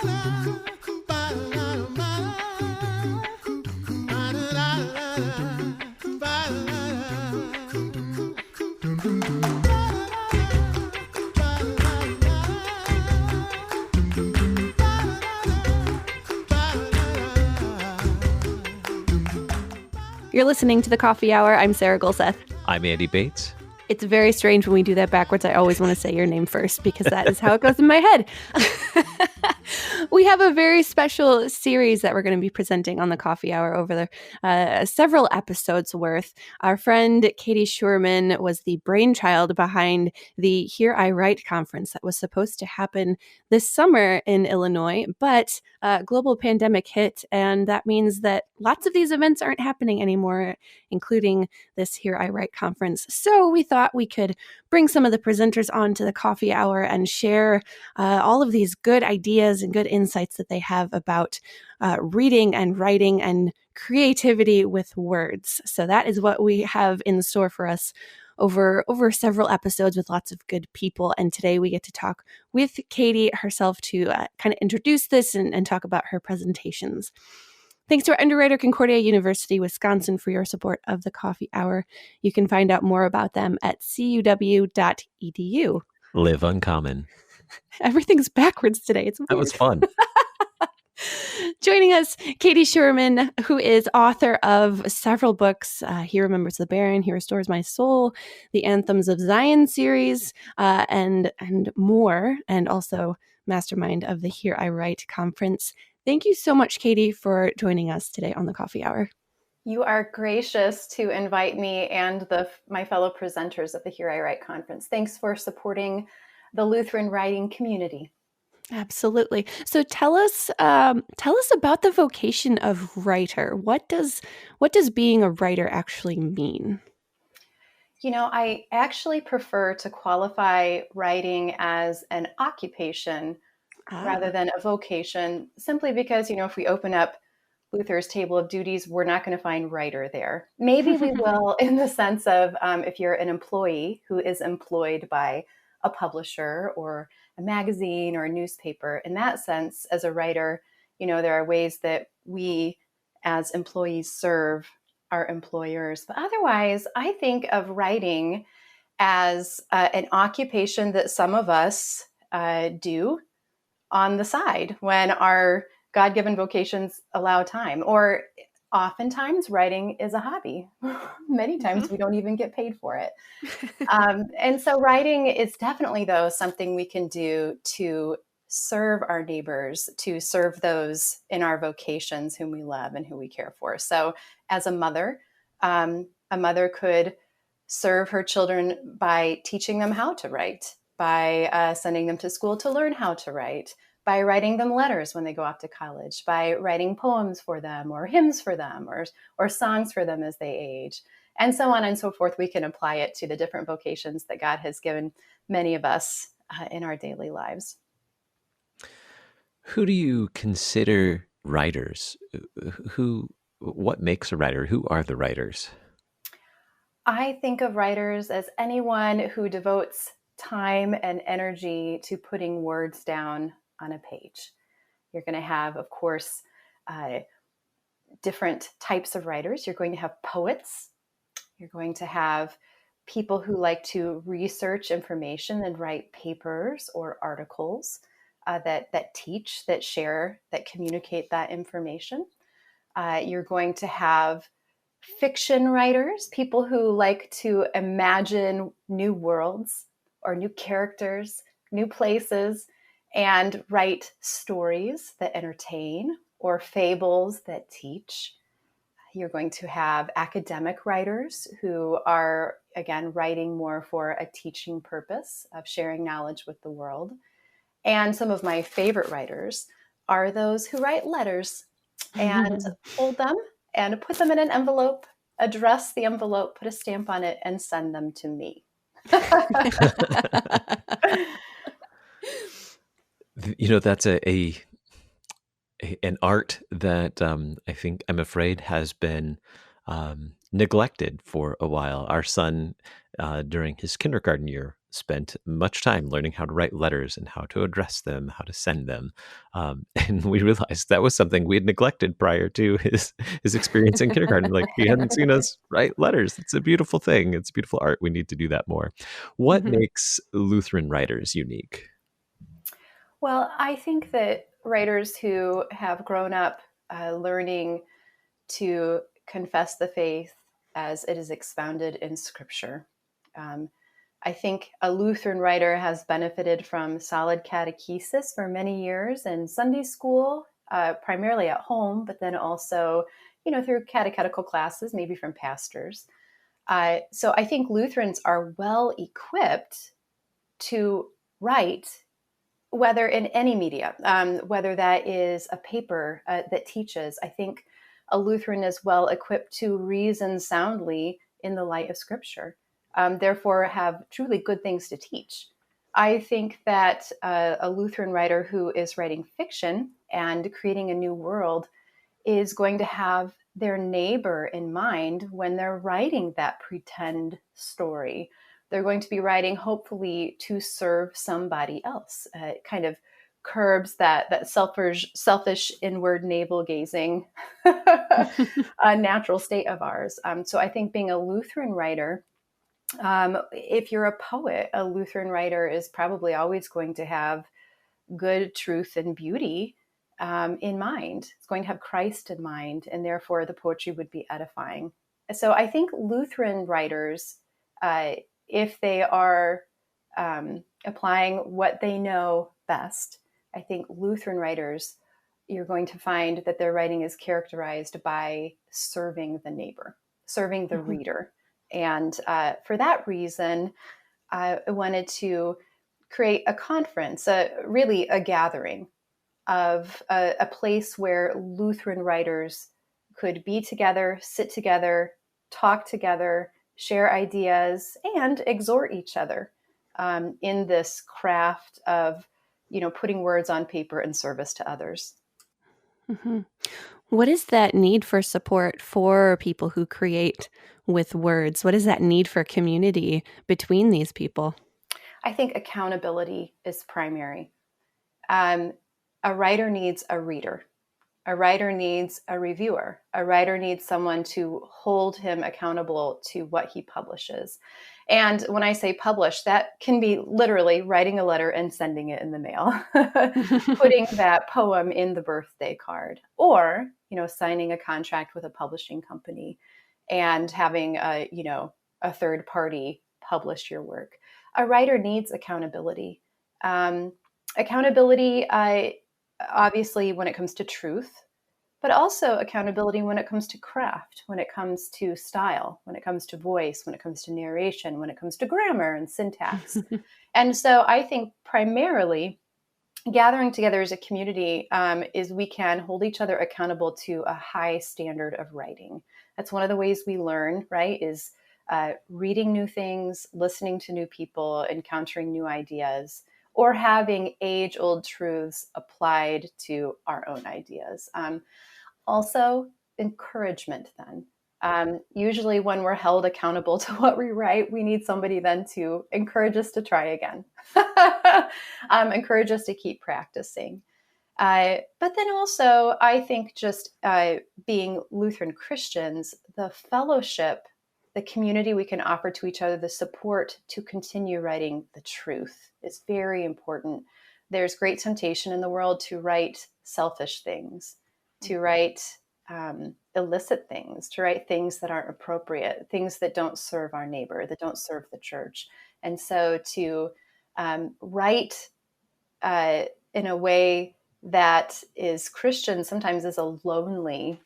You're listening to The Coffee Hour. I'm Sarah Gulseth. I'm Andy Bates. It's very strange when we do that backwards. I always want to say your name first because that is how it goes in my head. We have a very special series that we're going to be presenting on the Coffee Hour over several episodes worth. Our friend Katie Schuermann was the brainchild behind the Here I Write conference that was supposed to happen this summer in Illinois, but global pandemic hit, and that means that lots of these events aren't happening anymore, including this Here I Write conference. So we thought we could bring some of the presenters on to the Coffee Hour and share all of these good ideas and good insights that they have about reading and writing and creativity with words. So that is what we have in store for us over several episodes with lots of good people. And today we get to talk with Katie herself to kind of introduce this and talk about her presentations. Thanks to our underwriter, Concordia University, Wisconsin, for your support of the Coffee Hour. You can find out more about them at cuw.edu. Live uncommon. Everything's backwards today. It's weird. That was fun. Joining us, Katie Schuermann, who is author of several books, He Remembers the Barren, He Restores My Soul, the Anthems of Zion series, and more, and also mastermind of the Here I Write conference. Thank you so much, Katie, for joining us today on the Coffee Hour. You are gracious to invite me and my fellow presenters at the Here I Write conference. Thanks for supporting the Lutheran writing community. Absolutely. So tell us about the vocation of writer. What does being a writer actually mean? You know, I actually prefer to qualify writing as an occupation rather than a vocation, simply because, if we open up Luther's table of duties, we're not going to find writer there. Maybe we will in the sense of if you're an employee who is employed by a publisher or a magazine or a newspaper. In that sense, as a writer, there are ways that we as employees serve our employers. But otherwise, I think of writing as an occupation that some of us do on the side when our God-given vocations allow time. Or oftentimes writing is a hobby. Many times we don't even get paid for it. And so writing is definitely, though, something we can do to serve our neighbors, to serve those in our vocations whom we love and who we care for. So as a mother could serve her children by teaching them how to write, by sending them to school to learn how to write, by writing them letters when they go off to college, by writing poems for them or hymns for them or songs for them as they age, and so on and so forth. We can apply it to the different vocations that God has given many of us in our daily lives. Who do you consider writers? What makes a writer? Who are the writers? I think of writers as anyone who devotes time and energy to putting words down on a page. You're going to have, of course, different types of writers. You're going to have poets. You're going to have people who like to research information and write papers or articles that teach, that share, that communicate that information. You're going to have fiction writers, people who like to imagine new worlds or new characters, new places, and write stories that entertain or fables that teach. You're going to have academic writers who are, again, writing more for a teaching purpose of sharing knowledge with the world. And some of my favorite writers are those who write letters and hold them and put them in an envelope, address the envelope, put a stamp on it, and send them to me. That's an art that I'm afraid has been neglected for a while. Our son, during his kindergarten year, spent much time learning how to write letters and how to address them, how to send them. And we realized that was something we had neglected prior to his experience in kindergarten. Like, he hadn't seen us write letters. It's a beautiful thing. It's beautiful art. We need to do that more. What makes Lutheran writers unique? Well, I think that writers who have grown up learning to confess the faith as it is expounded in Scripture. I think a Lutheran writer has benefited from solid catechesis for many years in Sunday school, primarily at home, but then also, through catechetical classes, maybe from pastors. So I think Lutherans are well equipped to write, whether in any media, whether that is a paper that teaches. I think a Lutheran is well equipped to reason soundly in the light of Scripture, therefore have truly good things to teach. I think that a Lutheran writer who is writing fiction and creating a new world is going to have their neighbor in mind when they're writing that pretend story. They're going to be writing, hopefully, to serve somebody else. It kind of curbs that selfish inward navel gazing natural state of ours. So I think being a Lutheran writer, if you're a poet, a Lutheran writer is probably always going to have good truth and beauty in mind. It's going to have Christ in mind, and therefore the poetry would be edifying. So I think Lutheran writers, if they are applying what they know best, I think Lutheran writers, you're going to find that their writing is characterized by serving the neighbor, serving the reader. And for that reason, I wanted to create a conference, really a gathering of a place where Lutheran writers could be together, sit together, talk together, share ideas, and exhort each other in this craft of, putting words on paper in service to others. What is that need for support for people who create with words? What is that need for community between these people? I think accountability is primary. A writer needs a reader. A writer needs a reviewer. A writer needs someone to hold him accountable to what he publishes. And when I say publish, that can be literally writing a letter and sending it in the mail, putting that poem in the birthday card, or, signing a contract with a publishing company and having a third party publish your work. A writer needs accountability. Accountability, obviously, when it comes to truth, but also accountability when it comes to craft, when it comes to style, when it comes to voice, when it comes to narration, when it comes to grammar and syntax. And so I think primarily gathering together as a community is we can hold each other accountable to a high standard of writing. That's one of the ways we learn, right, is reading new things, listening to new people, encountering new ideas, or having age-old truths applied to our own ideas. Also, encouragement then. Usually when we're held accountable to what we write, we need somebody then to encourage us to try again, encourage us to keep practicing. But then also, I think just being Lutheran Christians, the fellowship, the community we can offer to each other, the support to continue writing the truth is very important. There's great temptation in the world to write selfish things, to write illicit things, to write things that aren't appropriate, things that don't serve our neighbor, that don't serve the church. And so to write in a way that is Christian sometimes is a lonely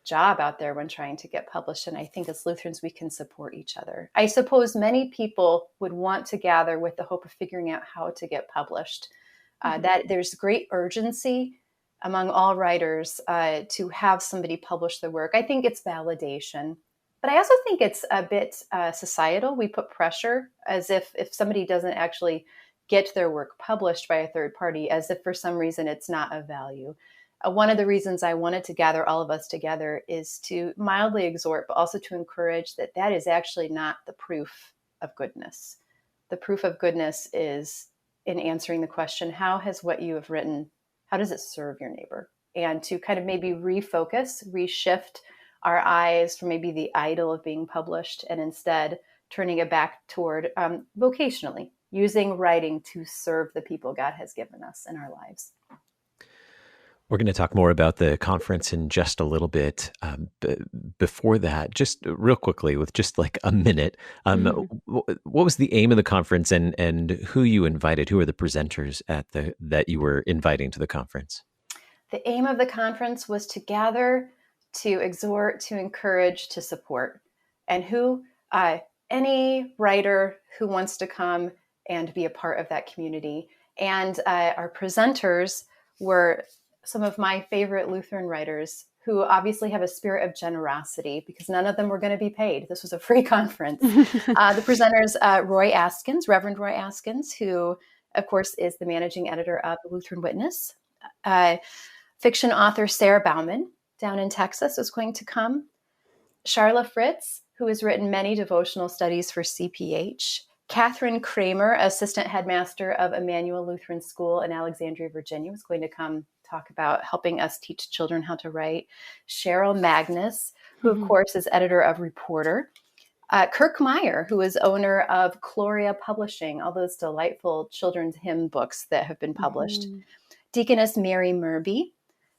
job out there when trying to get published. And I think as Lutherans, we can support each other. I suppose many people would want to gather with the hope of figuring out how to get published. That there's great urgency among all writers to have somebody publish their work. I think it's validation, but I also think it's a bit societal. We put pressure as if somebody doesn't actually get their work published by a third party, as if for some reason it's not of value. One of the reasons I wanted to gather all of us together is to mildly exhort, but also to encourage that is actually not the proof of goodness. the proof of goodness is in answering the question, how has what you have written, how does it serve your neighbor? And to kind of maybe refocus, reshift our eyes from maybe the idol of being published, and instead turning it back toward vocationally, using writing to serve the people God has given us in our lives. We're going to talk more about the conference in just a little bit. Before that, just real quickly, with just like a minute, what was the aim of the conference, and who you invited? Who are the presenters that you were inviting to the conference? The aim of the conference was to gather, to exhort, to encourage, to support, and any writer who wants to come and be a part of that community. And our presenters were some of my favorite Lutheran writers who obviously have a spirit of generosity, because none of them were going to be paid. This was a free conference. The presenters, Reverend Roy Askins, who, of course, is the managing editor of the Lutheran Witness. Fiction author Sarah Bauman down in Texas is going to come. Charla Fritz, who has written many devotional studies for CPH. Catherine Kramer, assistant headmaster of Emmanuel Lutheran School in Alexandria, Virginia, was going to come talk about helping us teach children how to write. Cheryl Magnus, who of course is editor of Reporter. Kirk Meyer, who is owner of Gloria Publishing, all those delightful children's hymn books that have been published. Deaconess Mary Murby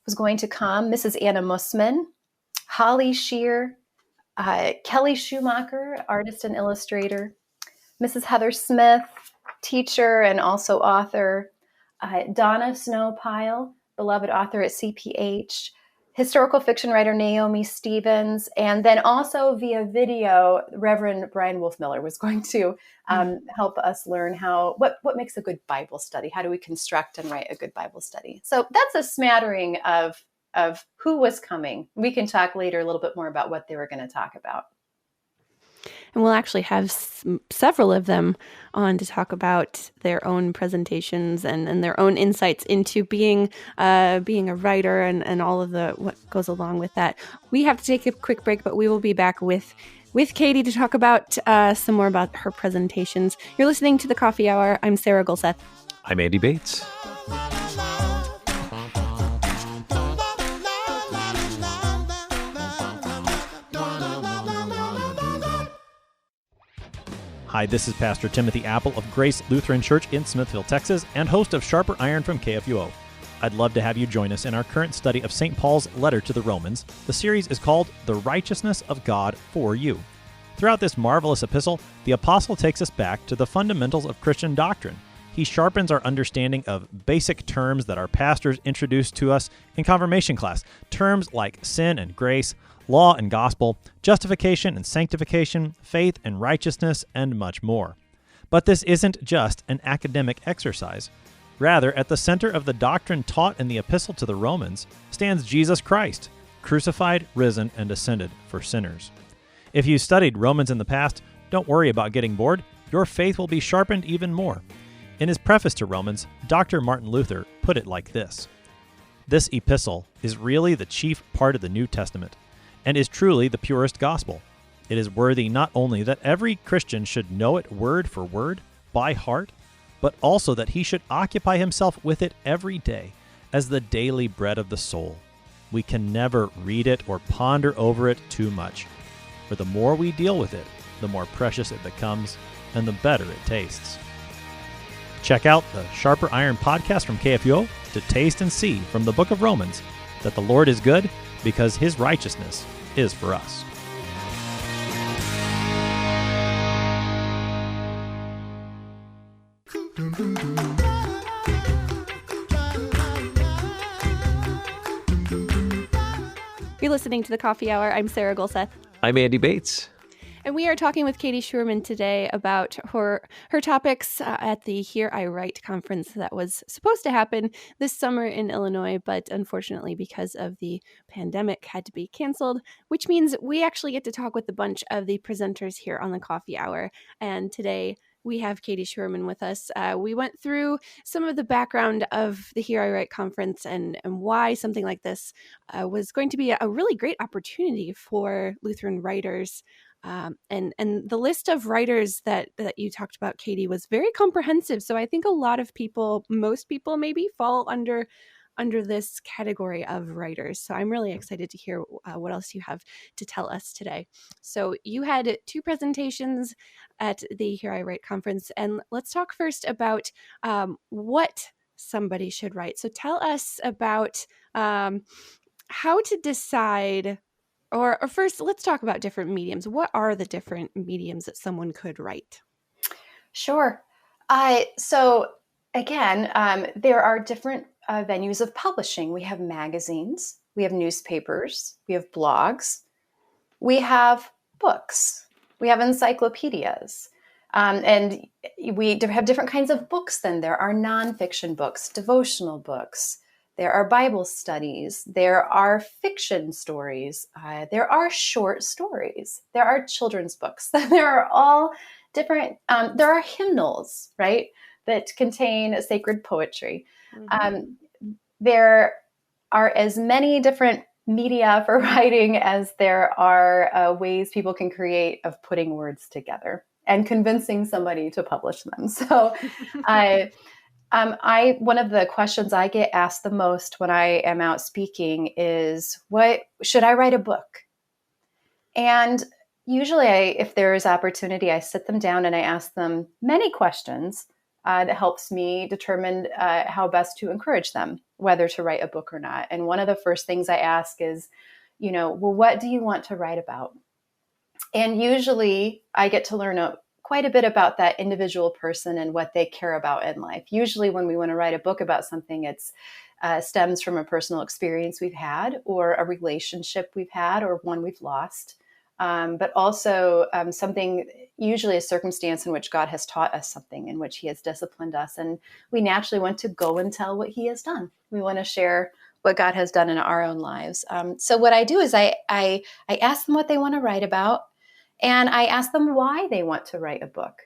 was going to come. Mrs. Anna Mussman, Holly Shear, Kelly Schumacher, artist and illustrator, Mrs. Heather Smith, teacher and also author, Donna Snowpile, beloved author at CPH, historical fiction writer Naomi Stevens, and then also via video, Reverend Brian Wolfmiller was going to help us learn what makes a good Bible study. How do we construct and write a good Bible study? So that's a smattering of who was coming. We can talk later a little bit more about what they were going to talk about. And we'll actually have several of them on to talk about their own presentations and their own insights into being a writer and all of what goes along with that. We have to take a quick break, but we will be back with Katie to talk about some more about her presentations. You're listening to The Coffee Hour. I'm Sarah Gulseth. I'm Andy Bates. Hi, this is Pastor Timothy Apple of Grace Lutheran Church in Smithville, Texas, and host of Sharper Iron from KFUO. I'd love to have you join us in our current study of St. Paul's letter to the Romans. The series is called The Righteousness of God for You. Throughout this marvelous epistle, the apostle takes us back to the fundamentals of Christian doctrine. He sharpens our understanding of basic terms that our pastors introduced to us in confirmation class, terms like sin and grace, law and gospel, justification and sanctification, faith and righteousness, and much more. But this isn't just an academic exercise. Rather, at the center of the doctrine taught in the epistle to the Romans stands Jesus Christ, crucified, risen, and ascended for sinners. If you studied Romans in the past, don't worry about getting bored. Your faith will be sharpened even more. In his preface to Romans, Dr. Martin Luther put it like this: "This epistle is really the chief part of the New Testament, and is truly the purest gospel. It is worthy not only that every Christian should know it word for word, by heart, but also that he should occupy himself with it every day as the daily bread of the soul. We can never read it or ponder over it too much, for the more we deal with it, the more precious it becomes, and the better it tastes." Check out the Sharper Iron podcast from KFUO to taste and see from the book of Romans that the Lord is good because his righteousness is for us. You're listening to The Coffee Hour. I'm Sarah Gulseth. I'm Andy Bates. And we are talking with Katie Schuermann today about her topics at the Here I Write conference that was supposed to happen this summer in Illinois, but unfortunately because of the pandemic had to be canceled, which means we actually get to talk with a bunch of the presenters here on the Coffee Hour. And today we have Katie Schuermann with us. We went through some of the background of the Here I Write conference and why something like this was going to be a really great opportunity for Lutheran writers And the list of writers that you talked about, Katie, was very comprehensive. So I think a lot of people, most people maybe, fall under this category of writers. So I'm really excited to hear what else you have to tell us today. So you had 2 presentations at the Here I Write conference, and let's talk first about what somebody should write. So tell us about how to decide, or first, let's talk about different mediums. What are the different mediums that someone could write? Sure. So again, there are different venues of publishing. We have magazines, we have newspapers, we have blogs, we have books, we have encyclopedias. And we have different kinds of books then. There are nonfiction books, devotional books, there are Bible studies, there are fiction stories, there are short stories, there are children's books, there are all different, there are hymnals, right, that contain sacred poetry. There are as many different media for writing as there are ways people can create of putting words together and convincing somebody to publish them. So one of the questions I get asked the most when I am out speaking is, what should I write a book? And usually if there is opportunity, I sit them down and I ask them many questions that helps me determine how best to encourage them, whether to write a book or not. And one of the first things I ask is, well, what do you want to write about? And usually I get to learn quite a bit about that individual person and what they care about in life. Usually when we want to write a book about something, it's stems from a personal experience we've had, or a relationship we've had, or one we've lost. But also something, usually a circumstance in which God has taught us something, in which he has disciplined us. And we naturally want to go and tell what he has done. We want to share what God has done in our own lives. So what I do is I ask them what they want to write about, and I ask them why they want to write a book.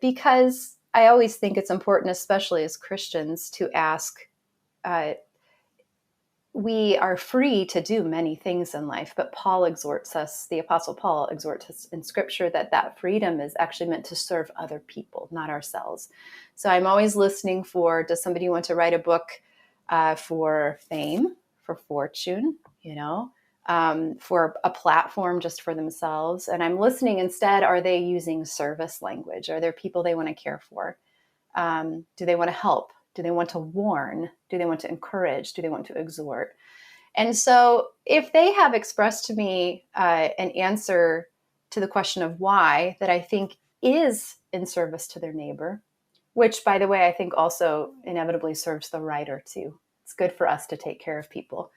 Because I always think it's important, especially as Christians, to ask, we are free to do many things in life, but Paul exhorts us, the Apostle Paul exhorts us in Scripture that freedom is actually meant to serve other people, not ourselves. So I'm always listening for, does somebody want to write a book for fame, for fortune, for a platform just for themselves? And I'm listening instead, are they using service language? Are there people they want to care for? Do they want to help? Do they want to warn? Do they want to encourage? Do they want to exhort? And so if they have expressed to me an answer to the question of why that I think is in service to their neighbor, which, by the way, I think also inevitably serves the writer too. It's good for us to take care of people.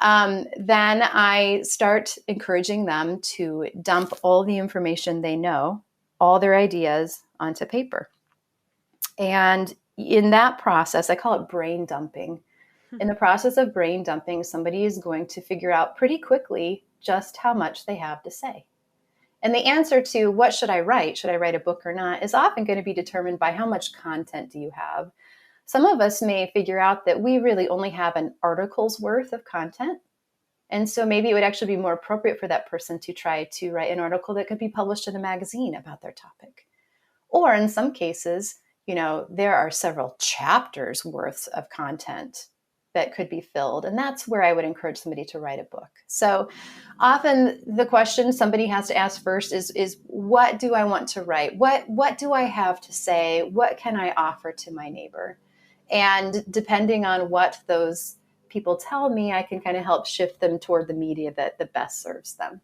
Then I start encouraging them to dump all the information they know, all their ideas, onto paper. And in that process, I call it brain dumping. In the process of brain dumping, somebody is going to figure out pretty quickly just how much they have to say. And the answer to what should I write a book or not, is often going to be determined by how much content do you have. Some of us may figure out that we really only have an article's worth of content. And so maybe it would actually be more appropriate for that person to try to write an article that could be published in a magazine about their topic. Or in some cases, there are several chapters worth of content that could be filled. And that's where I would encourage somebody to write a book. So often the question somebody has to ask first is what do I want to write? What do I have to say? What can I offer to my neighbor? And depending on what those people tell me, I can kind of help shift them toward the media that best serves them.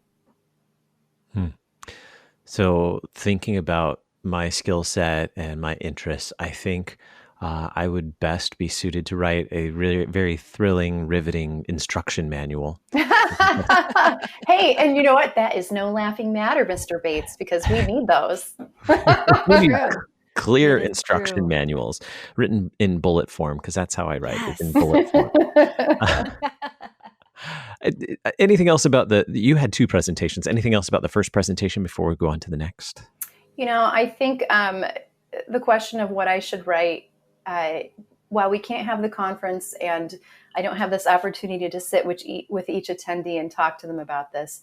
So thinking about my skill set and my interests, I think I would best be suited to write a really very thrilling, riveting instruction manual. Hey, and you know what? That is no laughing matter, Mr. Bates, because we need those. Clear instruction manuals written in bullet form, because that's how I write, is in bullet form. Anything else about you had 2 presentations. Anything else about the first presentation before we go on to the next? I think the question of what I should write, while we can't have the conference and I don't have this opportunity to sit with each attendee and talk to them about this,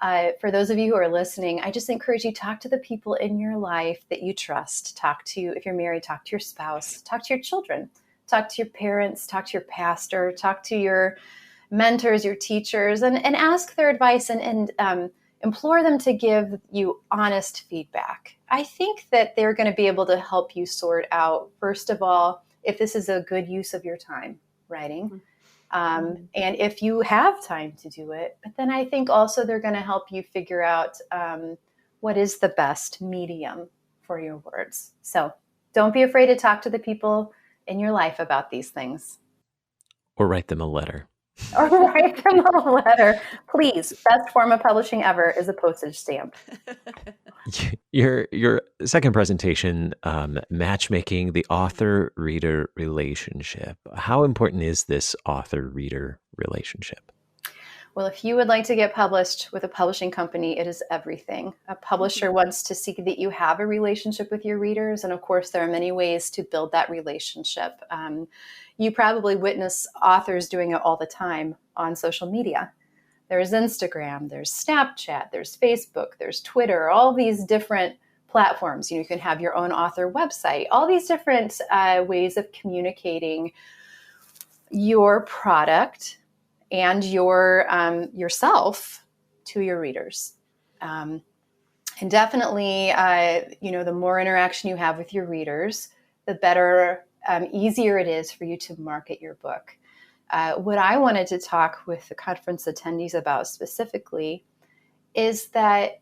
For those of you who are listening, I just encourage you, talk to the people in your life that you trust. Talk to, if you're married, talk to your spouse, talk to your children, talk to your parents, talk to your pastor, talk to your mentors, your teachers, and ask their advice and implore them to give you honest feedback. I think that they're going to be able to help you sort out, first of all, if this is a good use of your time writing. And if you have time to do it, but then I think also they're going to help you figure out what is the best medium for your words. So don't be afraid to talk to the people in your life about these things. Or write them a letter. Or write them a letter. Please, best form of publishing ever is a postage stamp. Your second presentation, matchmaking the author-reader relationship. How important is this author-reader relationship? Well, if you would like to get published with a publishing company, it is everything. A publisher wants to see that you have a relationship with your readers. And of course, there are many ways to build that relationship. You probably witness authors doing it all the time on social media. There's Instagram, there's Snapchat, there's Facebook, there's Twitter, all these different platforms. You can have your own author website, all these different ways of communicating your product and your yourself to your readers. And definitely, the more interaction you have with your readers, the better, easier it is for you to market your book. What I wanted to talk with the conference attendees about specifically is that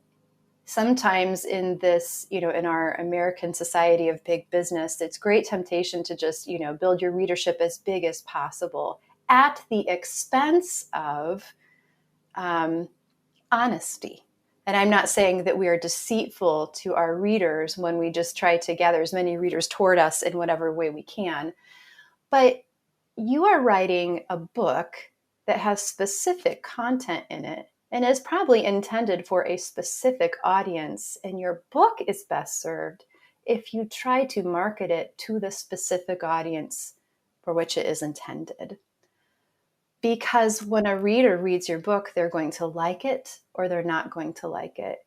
sometimes in this, in our American society of big business, it's great temptation to just, build your readership as big as possible at the expense of honesty. And I'm not saying that we are deceitful to our readers when we just try to gather as many readers toward us in whatever way we can. But you are writing a book that has specific content in it and is probably intended for a specific audience. And your book is best served if you try to market it to the specific audience for which it is intended. Because when a reader reads your book, they're going to like it or they're not going to like it.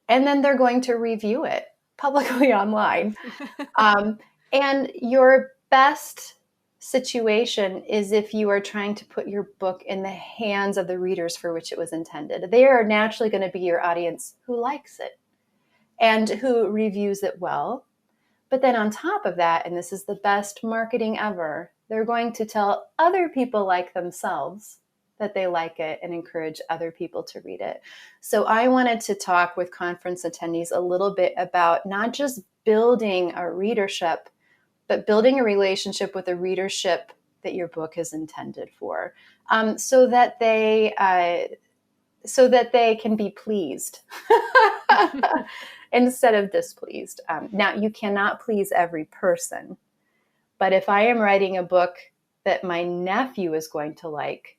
And then they're going to review it publicly online. And your best situation is if you are trying to put your book in the hands of the readers for which it was intended. They are naturally going to be your audience who likes it and who reviews it well. But then on top of that, and this is the best marketing ever, they're going to tell other people like themselves that they like it and encourage other people to read it. So I wanted to talk with conference attendees a little bit about not just building a readership, but building a relationship with the readership that your book is intended for, so that they can be pleased instead of displeased. Now, you cannot please every person, but if I am writing a book that my nephew is going to like,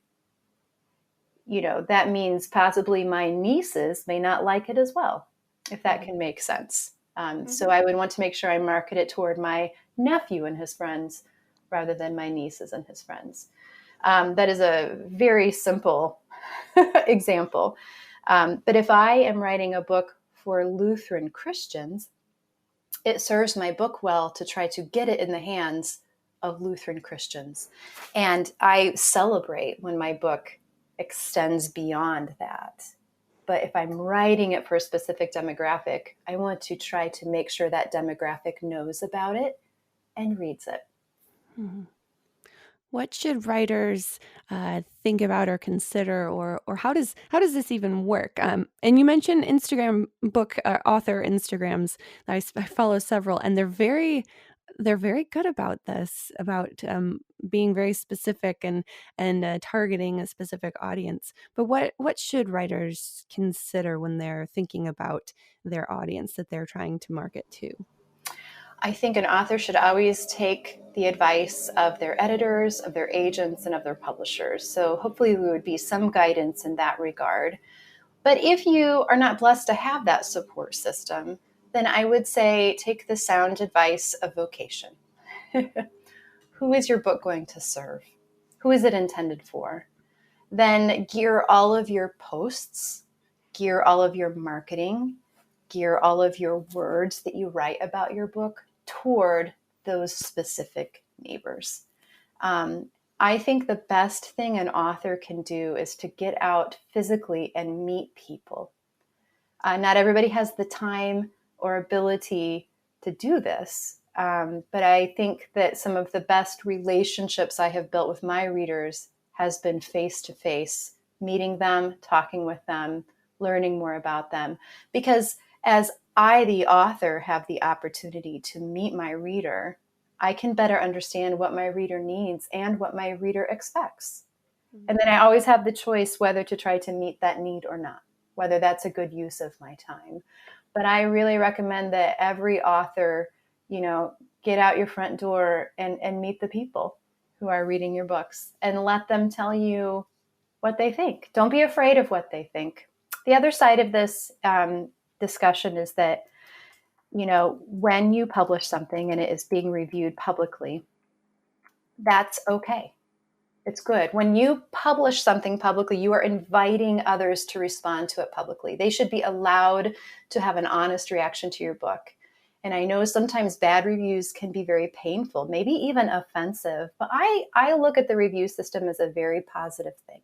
that means possibly my nieces may not like it as well, if that can make sense. So I would want to make sure I market it toward my nephew and his friends rather than my nieces and his friends. That is a very simple example. But if I am writing a book for Lutheran Christians, it serves my book well to try to get it in the hands of Lutheran Christians. And I celebrate when my book extends beyond that. But if I'm writing it for a specific demographic, I want to try to make sure that demographic knows about it and reads it. Mm-hmm. What should writers think about or consider, or how does this even work? And you mentioned Instagram book author Instagrams. I follow several, and they're very good about this, about being very specific and targeting a specific audience. But what should writers consider when they're thinking about their audience that they're trying to market to? I think an author should always take the advice of their editors, of their agents, and of their publishers. So hopefully there would be some guidance in that regard. But if you are not blessed to have that support system, then I would say take the sound advice of vocation. Who is your book going to serve? Who is it intended for? Then gear all of your posts, gear all of your marketing, gear all of your words that you write about your book toward those specific neighbors. I think the best thing an author can do is to get out physically and meet people. Not everybody has the time or ability to do this, but I think that some of the best relationships I have built with my readers has been face-to-face, meeting them, talking with them, learning more about them. Because as I, the author, have the opportunity to meet my reader, I can better understand what my reader needs and what my reader expects. And then I always have the choice whether to try to meet that need or not, whether that's a good use of my time. But I really recommend that every author, get out your front door and meet the people who are reading your books and let them tell you what they think. Don't be afraid of what they think. The other side of this discussion is that, when you publish something and it is being reviewed publicly, that's okay. It's good. When you publish something publicly, you are inviting others to respond to it publicly. They should be allowed to have an honest reaction to your book. And I know sometimes bad reviews can be very painful, maybe even offensive, but I look at the review system as a very positive thing.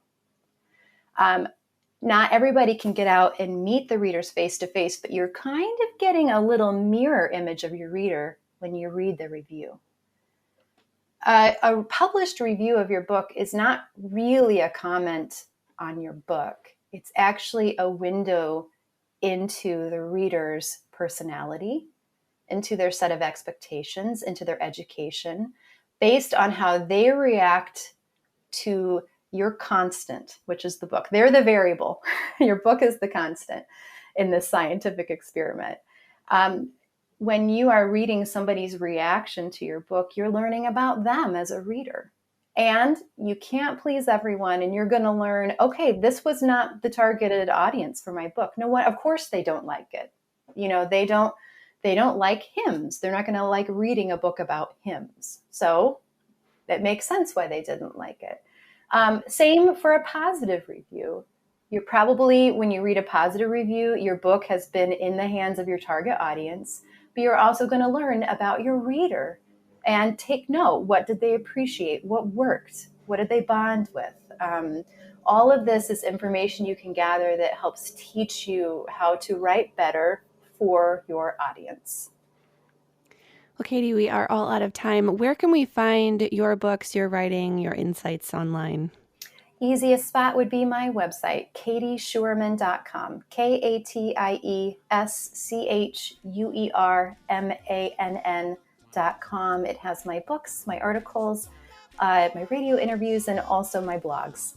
Not everybody can get out and meet the readers face to face, but you're kind of getting a little mirror image of your reader when you read the review. A published review of your book is not really a comment on your book. It's actually a window into the reader's personality, into their set of expectations, into their education, based on how they react to your constant, which is the book. They're the variable. Your book is the constant in this scientific experiment. When you are reading somebody's reaction to your book, you're learning about them as a reader. And you can't please everyone, and you're going to learn, okay, this was not the targeted audience for my book. No one, of course they don't like it. They don't like hymns. They're not going to like reading a book about hymns. So that makes sense why they didn't like it. Same for a positive review. You're probably, when you read a positive review, your book has been in the hands of your target audience, but you're also going to learn about your reader and take note. What did they appreciate? What worked? What did they bond with? All of this is information you can gather that helps teach you how to write better for your audience. Well, Katie, we are all out of time. Where can we find your books, your writing, your insights online? Easiest spot would be my website, katieschuermann.com, KatieSchuermann.com. It has my books, my articles, my radio interviews, and also my blogs.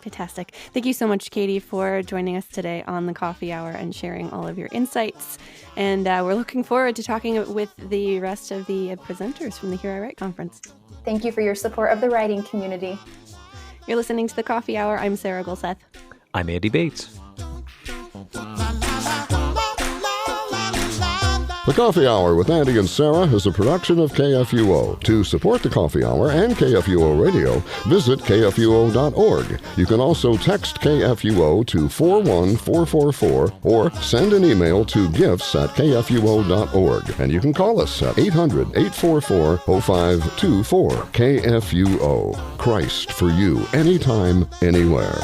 Fantastic. Thank you so much, Katie, for joining us today on the Coffee Hour and sharing all of your insights. And we're looking forward to talking with the rest of the presenters from the Here I Write conference. Thank you for your support of the writing community. You're listening to the Coffee Hour. I'm Sarah Gulseth. I'm Andy Bates. The Coffee Hour with Andy and Sarah is a production of KFUO. To support the Coffee Hour and KFUO Radio, visit kfuo.org. You can also text KFUO to 41444 or send an email to gifts@kfuo.org. And you can call us at 800-844-0524. KFUO. Christ for you, anytime, anywhere.